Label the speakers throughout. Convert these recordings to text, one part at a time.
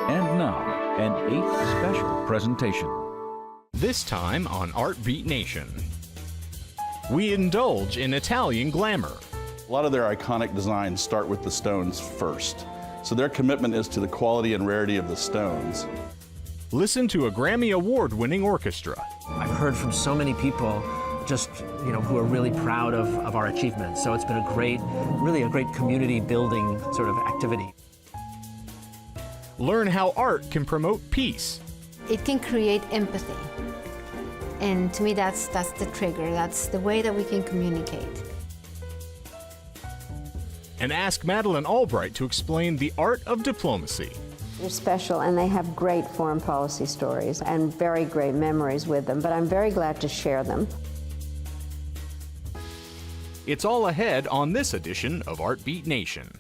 Speaker 1: And now, an 8th special presentation.
Speaker 2: This time on Art Beat Nation, we indulge in Italian glamour.
Speaker 3: A lot of their iconic designs start with the stones first. So their commitment is to the quality and rarity of the stones.
Speaker 2: Listen to a Grammy Award-winning orchestra.
Speaker 4: I've heard from so many people just, who are really proud of our achievements. So it's been really a great community building sort of activity.
Speaker 2: Learn how art can promote peace.
Speaker 5: It can create empathy. And to me, that's the trigger. That's the way that we can communicate.
Speaker 2: And ask Madeleine Albright to explain the art of diplomacy.
Speaker 6: They're special and they have great foreign policy stories and very great memories with them, but I'm very glad to share them.
Speaker 2: It's all ahead on this edition of Art Beat Nation.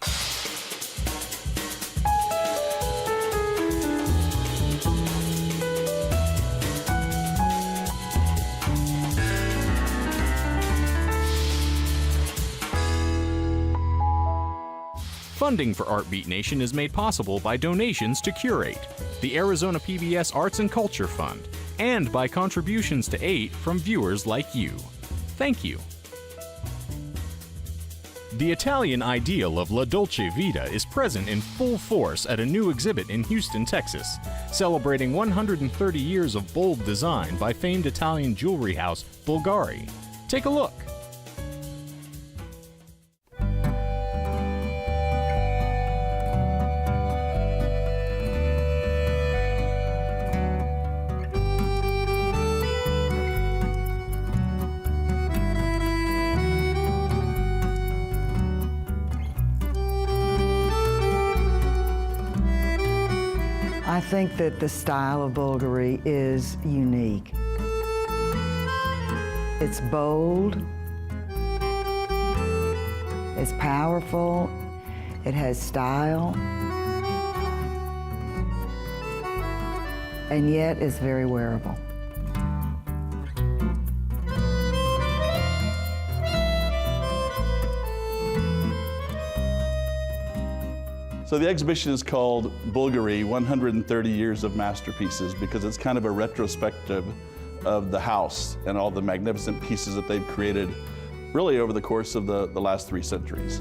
Speaker 2: Funding for Art Beat Nation is made possible by donations to Curate, the Arizona PBS Arts and Culture Fund, and by contributions to 8 from viewers like you. Thank you. The Italian ideal of La Dolce Vita is present in full force at a new exhibit in Houston, Texas, celebrating 130 years of bold design by famed Italian jewelry house Bulgari. Take a look.
Speaker 7: I think that the style of Bulgari is unique. It's bold, it's powerful, it has style, and yet it's very wearable.
Speaker 3: So the exhibition is called Bulgari, 130 Years of Masterpieces, because it's kind of a retrospective of the house and all the magnificent pieces that they've created really over the course of the last 3 centuries.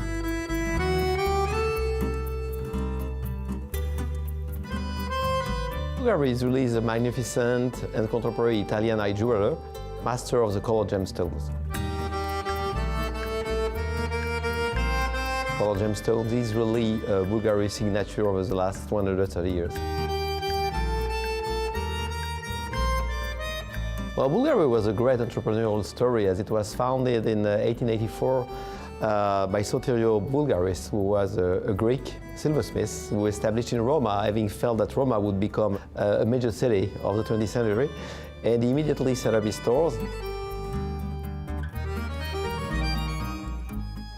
Speaker 8: Bulgari is really a magnificent and contemporary Italian eye jeweler, master of the colored gemstones. Colored gemstones is really Bulgari's signature over the last 130 years. Well, Bulgari was a great entrepreneurial story as it was founded in 1884 by Soteriou Bulgaris, who was a Greek silversmith who established in Roma, having felt that Roma would become a major city of the 20th century, and he immediately set up his stores.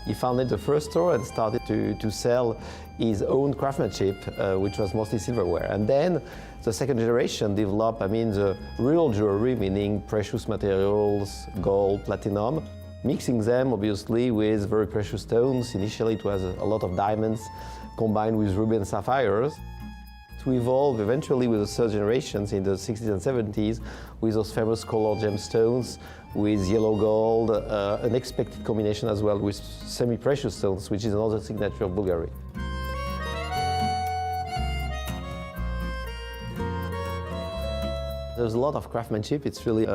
Speaker 8: He founded the first store and started to sell his own craftsmanship, which was mostly silverware. And then the second generation developed, the real jewelry, meaning precious materials, gold, platinum, mixing them obviously with very precious stones. Initially it was a lot of diamonds combined with ruby and sapphires. To evolve eventually with the third generations in the 60s and 70s with those famous colored gemstones, with yellow gold, an expected combination as well with semi-precious stones, which is another signature of Bulgari. There's a lot of craftsmanship. It's really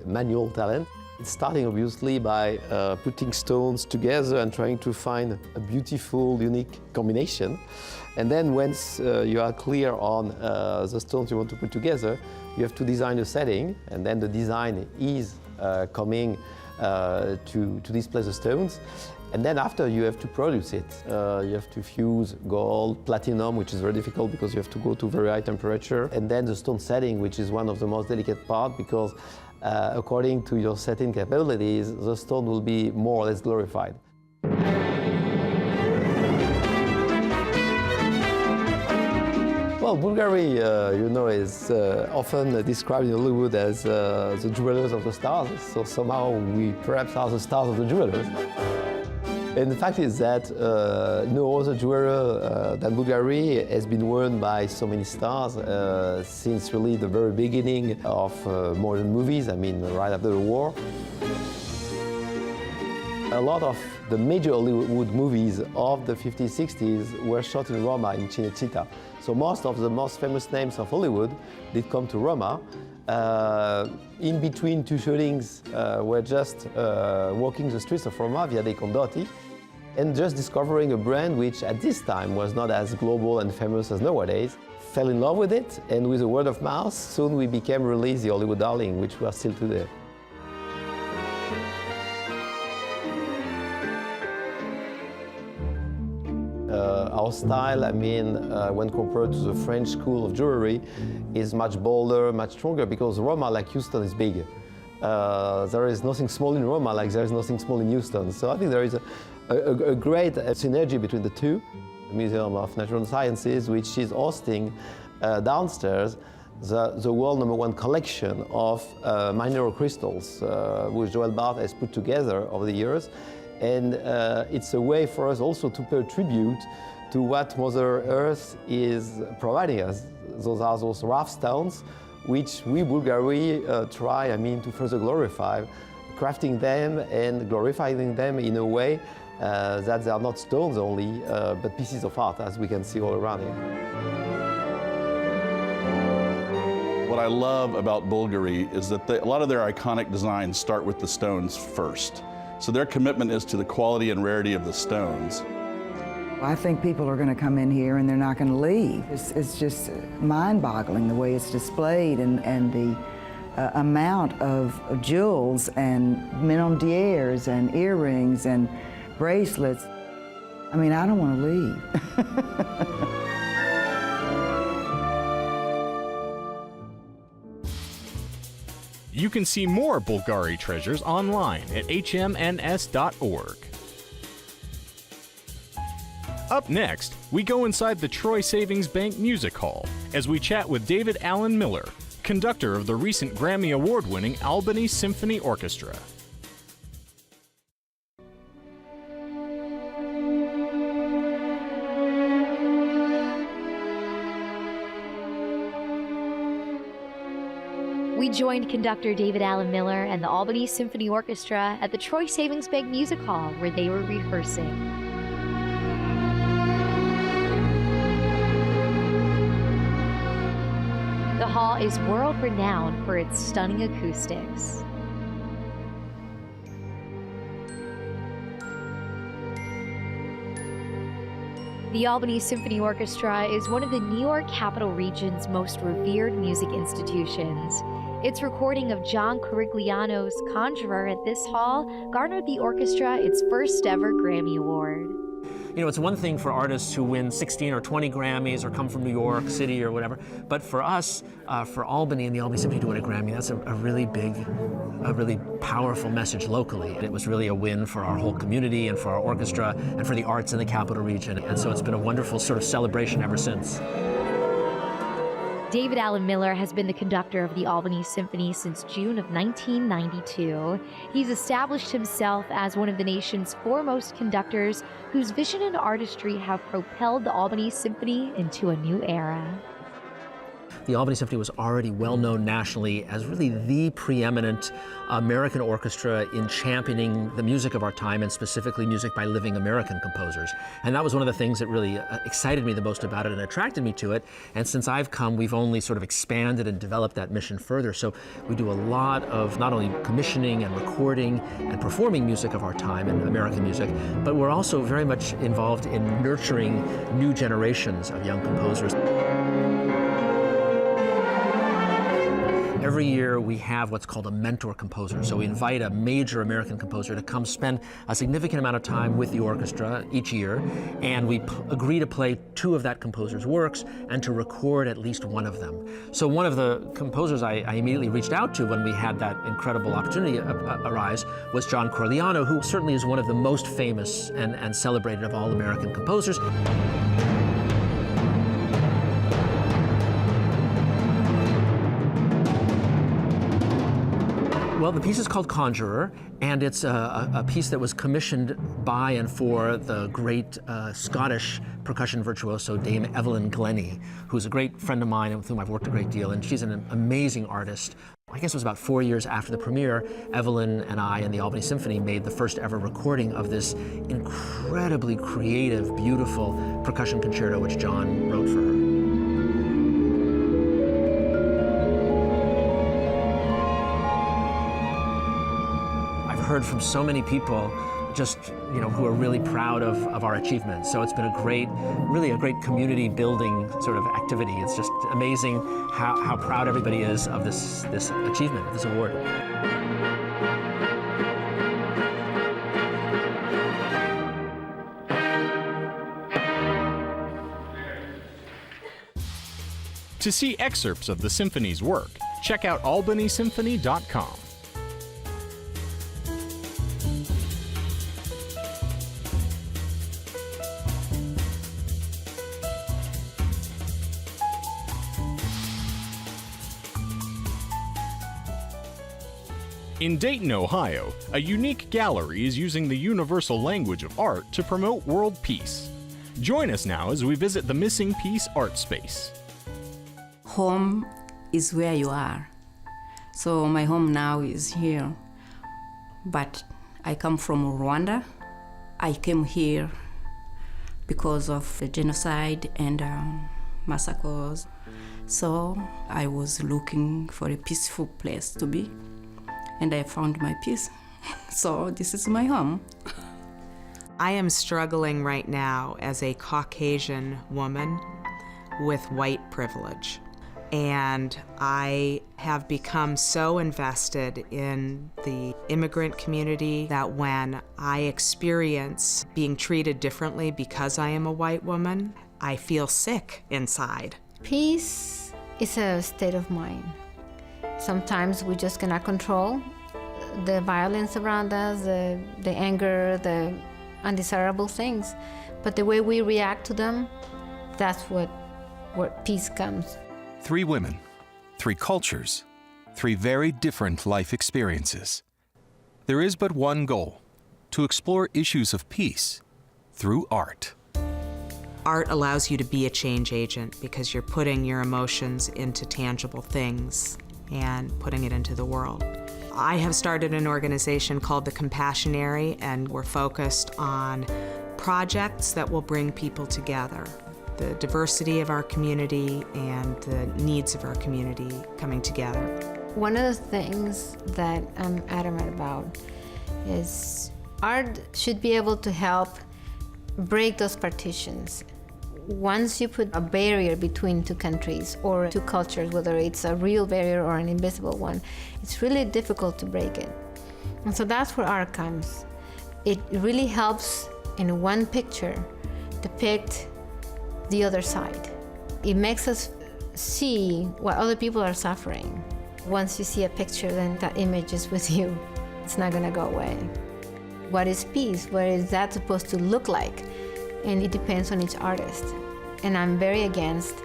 Speaker 8: manual talent. It's starting obviously by putting stones together and trying to find a beautiful, unique combination. And then once you are clear on the stones you want to put together, you have to design a setting, and then the design is coming to display the stones. And then after you have to produce it. You have to fuse gold, platinum, which is very difficult because you have to go to very high temperature. And then the stone setting, which is one of the most delicate parts because according to your setting capabilities, the stone will be more or less glorified. Well, Bulgari, is often described in Hollywood as the jewelers of the stars. So somehow we perhaps are the stars of the jewelers. And the fact is that no other jeweler than Bulgari has been worn by so many stars since really the very beginning of modern movies, I mean right after the war. A lot of the major Hollywood movies of the 50s, 60s were shot in Roma, in Cinecittà. So most of the most famous names of Hollywood did come to Roma. In between two shootings, we're just walking the streets of Roma, Via dei Condotti, and just discovering a brand which at this time was not as global and famous as nowadays. Fell in love with it, and with a word of mouth, soon we became really the Hollywood darling, which we are still today. Our style, I mean, when compared to the French school of jewelry, is much bolder, much stronger, because Roma, like Houston, is big. There is nothing small in Roma like there is nothing small in Houston. So I think there is a great synergy between the two. The Museum of Natural Sciences, which is hosting downstairs the world #1 collection of mineral crystals, which Joel Bart has put together over the years. And it's a way for us also to pay tribute to what Mother Earth is providing us. Those are those rough stones, which we Bulgari try, I mean, to further glorify, crafting them and glorifying them in a way that they are not stones only, but pieces of art, as we can see all around here.
Speaker 3: What I love about Bulgari is that a lot of their iconic designs start with the stones first. So their commitment is to the quality and rarity of the stones.
Speaker 7: I think people are going to come in here and they're not going to leave. It's just mind-boggling the way it's displayed and the amount of jewels and minondieres and earrings and bracelets. I mean, I don't want to leave.
Speaker 2: You can see more Bulgari treasures online at hmns.org. Up next, we go inside the Troy Savings Bank Music Hall as we chat with David Allen Miller, conductor of the recent Grammy Award-winning Albany Symphony Orchestra.
Speaker 9: We joined conductor David Allen Miller and the Albany Symphony Orchestra at the Troy Savings Bank Music Hall, where they were rehearsing. The hall is world-renowned for its stunning acoustics. The Albany Symphony Orchestra is one of the New York Capital Region's most revered music institutions. Its recording of John Corigliano's Conjurer at this hall garnered the orchestra its first ever Grammy Award.
Speaker 4: You know, it's one thing for artists who win 16 or 20 Grammys or come from New York City or whatever, but for us, for Albany and the Albany Symphony to win a Grammy, that's a really big, a really powerful message locally. And it was really a win for our whole community and for our orchestra and for the arts in the Capital Region. And so it's been a wonderful sort of celebration ever since.
Speaker 9: David Allen Miller has been the conductor of the Albany Symphony since June of 1992. He's established himself as one of the nation's foremost conductors whose vision and artistry have propelled the Albany Symphony into a new era.
Speaker 4: The Albany Symphony was already well known nationally as really the preeminent American orchestra in championing the music of our time, and specifically music by living American composers. And that was one of the things that really excited me the most about it and attracted me to it. And since I've come, we've only sort of expanded and developed that mission further. So we do a lot of not only commissioning and recording and performing music of our time and American music, but we're also very much involved in nurturing new generations of young composers. Every year we have what's called a mentor composer. So we invite a major American composer to come spend a significant amount of time with the orchestra each year, and we agree to play 2 of that composer's works and to record at least 1 of them. So one of the composers I immediately reached out to when we had that incredible opportunity arise was John Corigliano, who certainly is one of the most famous and celebrated of all American composers. Well, the piece is called Conjurer, and it's a piece that was commissioned by and for the great Scottish percussion virtuoso Dame Evelyn Glennie, who's a great friend of mine and with whom I've worked a great deal, and she's an amazing artist. I guess it was about 4 years after the premiere, Evelyn and I and the Albany Symphony made the first ever recording of this incredibly creative, beautiful percussion concerto which John wrote for her. Heard from so many people just, who are really proud of our achievements. So it's been really a great community building sort of activity. It's just amazing how proud everybody is of this achievement, this award.
Speaker 2: To see excerpts of the symphony's work, check out albanysymphony.com. In Dayton, Ohio, a unique gallery is using the universal language of art to promote world peace. Join us now as we visit the Missing Piece Art Space.
Speaker 10: Home is where you are. So my home now is here. But I come from Rwanda. I came here because of the genocide and massacres. So I was looking for a peaceful place to be. And I found my peace. So this is my home.
Speaker 11: I am struggling right now as a Caucasian woman with white privilege. And I have become so invested in the immigrant community that when I experience being treated differently because I am a white woman, I feel sick inside.
Speaker 5: Peace is a state of mind. Sometimes we just cannot control the violence around us, the anger, the undesirable things. But the way we react to them, that's where peace comes.
Speaker 12: 3 women, 3 cultures, 3 very different life experiences. There is but one goal: to explore issues of peace through art.
Speaker 11: Art allows you to be a change agent because you're putting your emotions into tangible things and putting it into the world. I have started an organization called The Compassionary, and we're focused on projects that will bring people together. The diversity of our community and the needs of our community coming together.
Speaker 5: One of the things that I'm adamant about is art should be able to help break those partitions. Once you put a barrier between 2 countries or 2 cultures, whether it's a real barrier or an invisible one, it's really difficult to break it. And so that's where art comes. It really helps in one picture depict the other side. It makes us see what other people are suffering. Once you see a picture, then that image is with you. It's not gonna go away. What is peace? What is that supposed to look like? And it depends on each artist. And I'm very against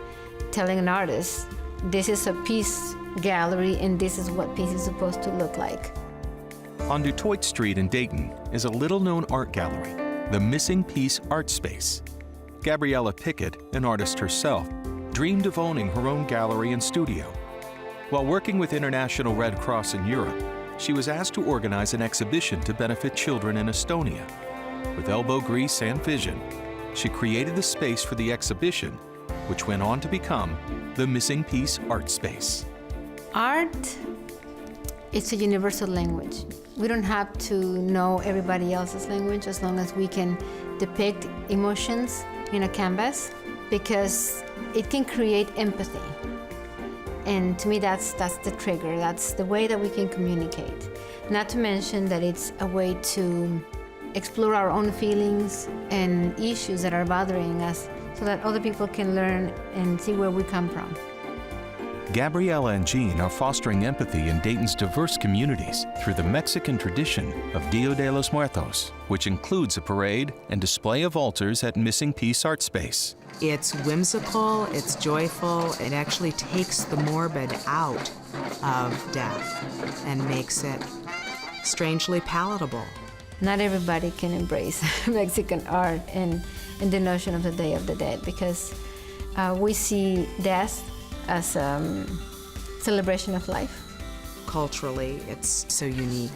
Speaker 5: telling an artist, this is a peace gallery and this is what peace is supposed to look like.
Speaker 12: On Detroit Street in Dayton is a little-known art gallery, the Missing Piece Art Space. Gabriella Pickett, an artist herself, dreamed of owning her own gallery and studio. While working with International Red Cross in Europe, she was asked to organize an exhibition to benefit children in Estonia. With elbow grease and vision, she created the space for the exhibition, which went on to become the Missing Piece Art Space.
Speaker 5: Art, it's a universal language. We don't have to know everybody else's language as long as we can depict emotions in a canvas, because it can create empathy. And to me, that's the trigger. That's the way that we can communicate. Not to mention that it's a way to explore our own feelings and issues that are bothering us so that other people can learn and see where we come from.
Speaker 12: Gabriella and Jean are fostering empathy in Dayton's diverse communities through the Mexican tradition of Dia de los Muertos, which includes a parade and display of altars at Missing Piece Art Space.
Speaker 11: It's whimsical, it's joyful, it actually takes the morbid out of death and makes it strangely palatable.
Speaker 5: Not everybody can embrace Mexican art and the notion of the Day of the Dead, because we see death as a celebration of life.
Speaker 11: Culturally, it's so unique.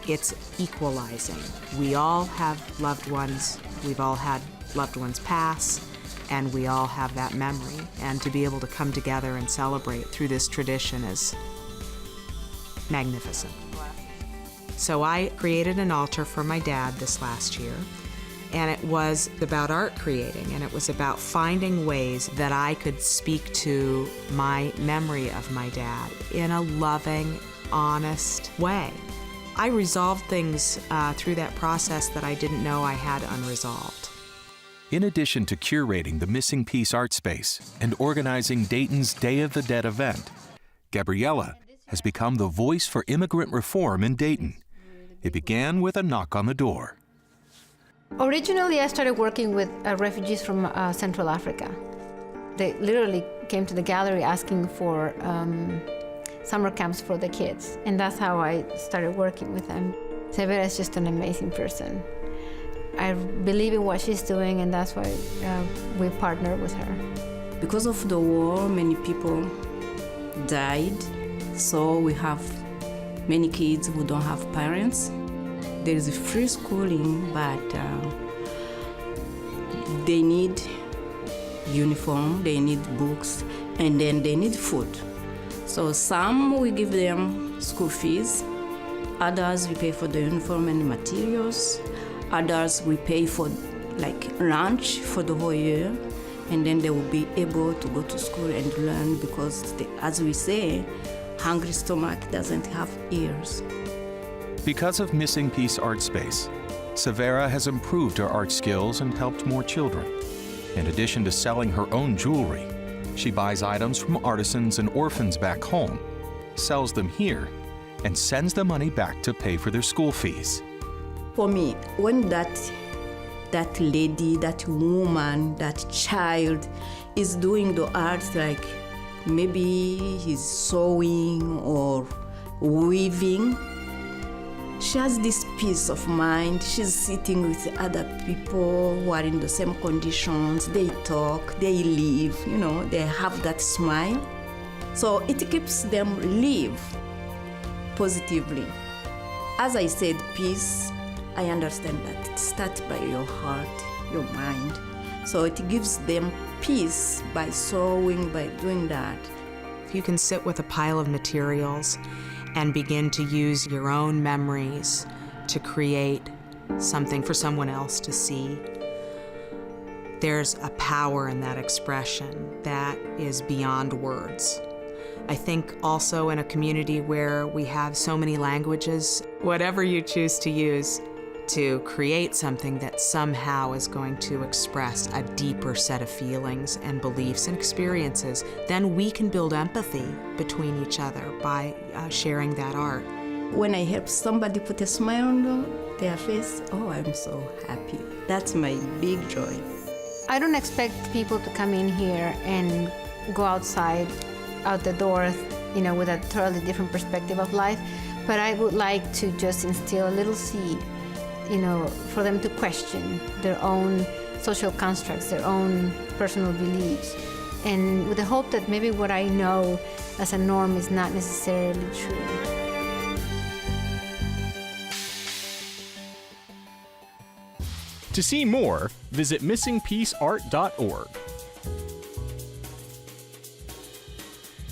Speaker 11: It's equalizing. We all have loved ones, we've all had loved ones pass, and we all have that memory. And to be able to come together and celebrate through this tradition is magnificent. So I created an altar for my dad this last year, and it was about art creating, and it was about finding ways that I could speak to my memory of my dad in a loving, honest way. I resolved things through that process that I didn't know I had unresolved.
Speaker 12: In addition to curating the Missing Piece Art Space and organizing Dayton's Day of the Dead event, Gabriella has become the voice for immigrant reform in Dayton. It began with a knock on the door.
Speaker 5: Originally, I started working with refugees from Central Africa. They literally came to the gallery asking for summer camps for the kids, and that's how I started working with them. Severa is just an amazing person. I believe in what she's doing, and that's why we partner with her.
Speaker 10: Because of the war, many people died, so we have many kids who don't have parents. There is a free schooling, but they need uniform, they need books, and then they need food. So some we give them school fees, others we pay for the uniform and materials, others we pay for like lunch for the whole year, and then they will be able to go to school and learn, because as we say, hungry stomach doesn't have ears.
Speaker 12: Because of Missing Piece Art Space, Severa has improved her art skills and helped more children. In addition to selling her own jewelry, she buys items from artisans and orphans back home, sells them here, and sends the money back to pay for their school fees.
Speaker 10: For me, when that lady, that woman, that child is doing the art, like maybe he's sewing or weaving, she has this peace of mind. She's sitting with other people who are in the same conditions. They talk, they live, they have that smile. So it keeps them live positively. As I said, peace, I understand that it starts by your heart, your mind. So it gives them peace by sewing, by doing that.
Speaker 11: If you can sit with a pile of materials and begin to use your own memories to create something for someone else to see, there's a power in that expression that is beyond words. I think also in a community where we have so many languages, whatever you choose to use to create something that somehow is going to express a deeper set of feelings and beliefs and experiences, then we can build empathy between each other by sharing that art.
Speaker 10: When I help somebody put a smile on their face, oh, I'm so happy. That's my big joy.
Speaker 5: I don't expect people to come in here and go out the door, with a totally different perspective of life, but I would like to just instill a little seed, for them to question their own social constructs, their own personal beliefs, and with the hope that maybe what I know as a norm is not necessarily true.
Speaker 2: To see more, visit missingpieceart.org.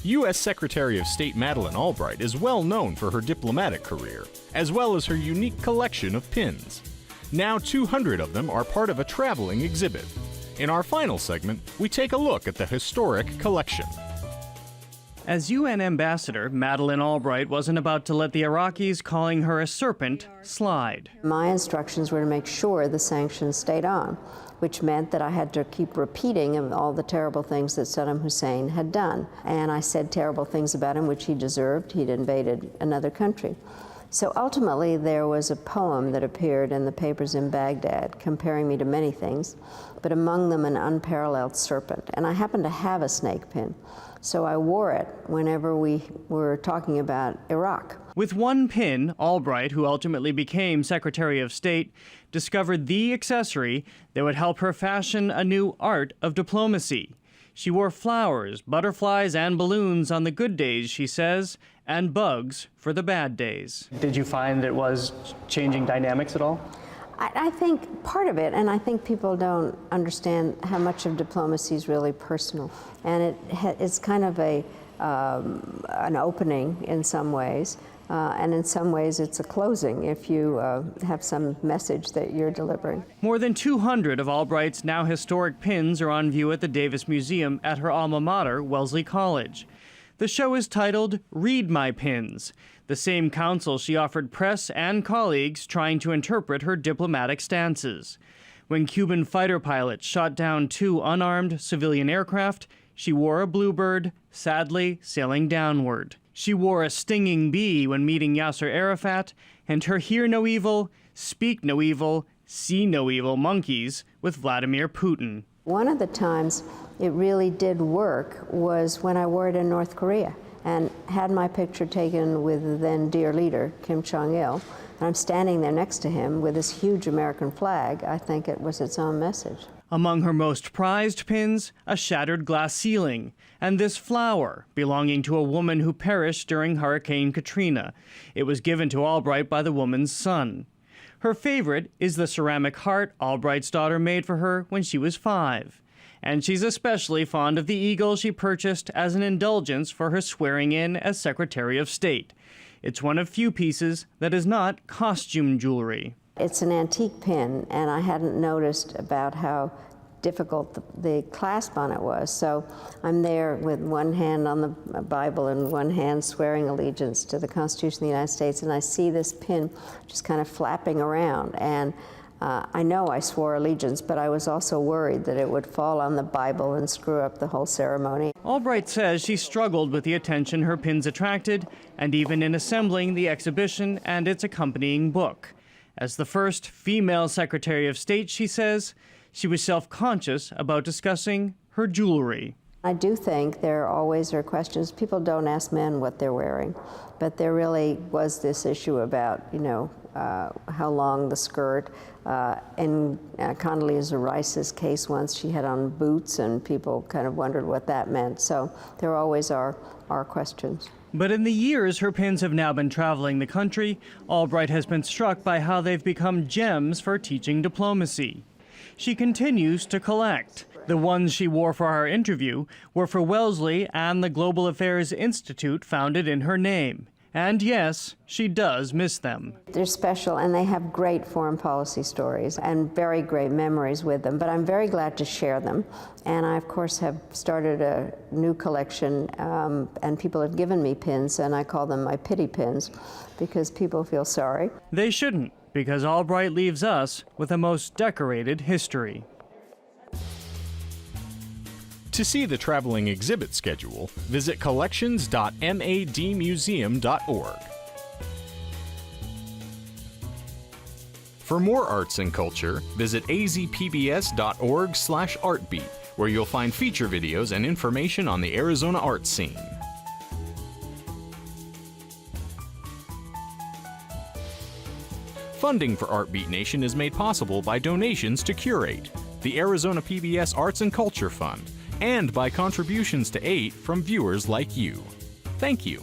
Speaker 2: U.S. Secretary of State Madeleine Albright is well known for her diplomatic career, as well as her unique collection of pins. Now 200 of them are part of a traveling exhibit. In our final segment, we take a look at the historic collection.
Speaker 13: As UN ambassador, Madeleine Albright wasn't about to let the Iraqis calling her a serpent slide.
Speaker 6: My instructions were to make sure the sanctions stayed on, which meant that I had to keep repeating all the terrible things that Saddam Hussein had done. And I said terrible things about him, which he deserved. He'd invaded another country. So ultimately, there was a poem that appeared in the papers in Baghdad comparing me to many things, but among them an unparalleled serpent. And I happened to have a snake pin, so I wore it whenever we were talking about Iraq.
Speaker 13: With one pin, Albright, who ultimately became Secretary of State, discovered the accessory that would help her fashion a new art of diplomacy. She wore flowers, butterflies, and balloons on the good days, she says, and bugs for the bad days.
Speaker 14: Did you find it was changing dynamics at all?
Speaker 6: I think part of it, and I think people don't understand how much of diplomacy is really personal. And it's kind of an opening in some ways, and in some ways it's a closing if you have some message that you're delivering.
Speaker 13: More than 200 of Albright's now historic pins are on view at the Davis Museum at her alma mater, Wellesley College. The show is titled Read My Pins, the same counsel she offered press and colleagues trying to interpret her diplomatic stances. When Cuban fighter pilots shot down 2 unarmed civilian aircraft, she wore a bluebird, sadly sailing downward. She wore a stinging bee when meeting Yasser Arafat, and her hear no evil, speak no evil, see no evil monkeys with Vladimir Putin.
Speaker 6: One of the times it really did work was when I wore it in North Korea and had my picture taken with the then dear leader, Kim Jong-il, and I'm standing there next to him with this huge American flag. I think it was its own message.
Speaker 13: Among her most prized pins, a shattered glass ceiling, and this flower belonging to a woman who perished during Hurricane Katrina. It was given to Albright by the woman's son. Her favorite is the ceramic heart Albright's daughter made for her when she was 5. And she's especially fond of the eagle she purchased as an indulgence for her swearing in as Secretary of State. It's one of few pieces that is not costume jewelry.
Speaker 6: It's an antique pin, and I hadn't noticed about how difficult the clasp on it was. So I'm there with one hand on the Bible and one hand swearing allegiance to the Constitution of the United States, and I see this pin just kind of flapping around. And I know I swore allegiance, but I was also worried that it would fall on the Bible and screw up the whole ceremony.
Speaker 13: Albright says she struggled with the attention her pins attracted, and even in assembling the exhibition and its accompanying book. As the first female Secretary of State, she says, she was self-conscious about discussing her jewelry.
Speaker 6: I do think there always are questions. People don't ask men what they're wearing, but there really was this issue about, how long the skirt. In Condoleezza Rice's case once, she had on boots, and people kind of wondered what that meant. So there always are questions.
Speaker 13: But in the years her pins have now been traveling the country, Albright has been struck by how they've become gems for teaching diplomacy. She continues to collect. The ones she wore for our interview were for Wellesley and the Global Affairs Institute founded in her name. And yes, she does miss them.
Speaker 6: They're special, and they have great foreign policy stories and very great memories with them, but I'm very glad to share them. And I, of course, have started a new collection, and people have given me pins, and I call them my pity pins, because people feel sorry.
Speaker 13: They shouldn't, because Albright leaves us with a most decorated history.
Speaker 2: To see the traveling exhibit schedule, visit collections.madmuseum.org. For more arts and culture, visit azpbs.org/artbeat, where you'll find feature videos and information on the Arizona art scene. Funding for Artbeat Nation is made possible by donations to Curate, the Arizona PBS Arts and Culture Fund, and by contributions to aid from viewers like you. Thank you.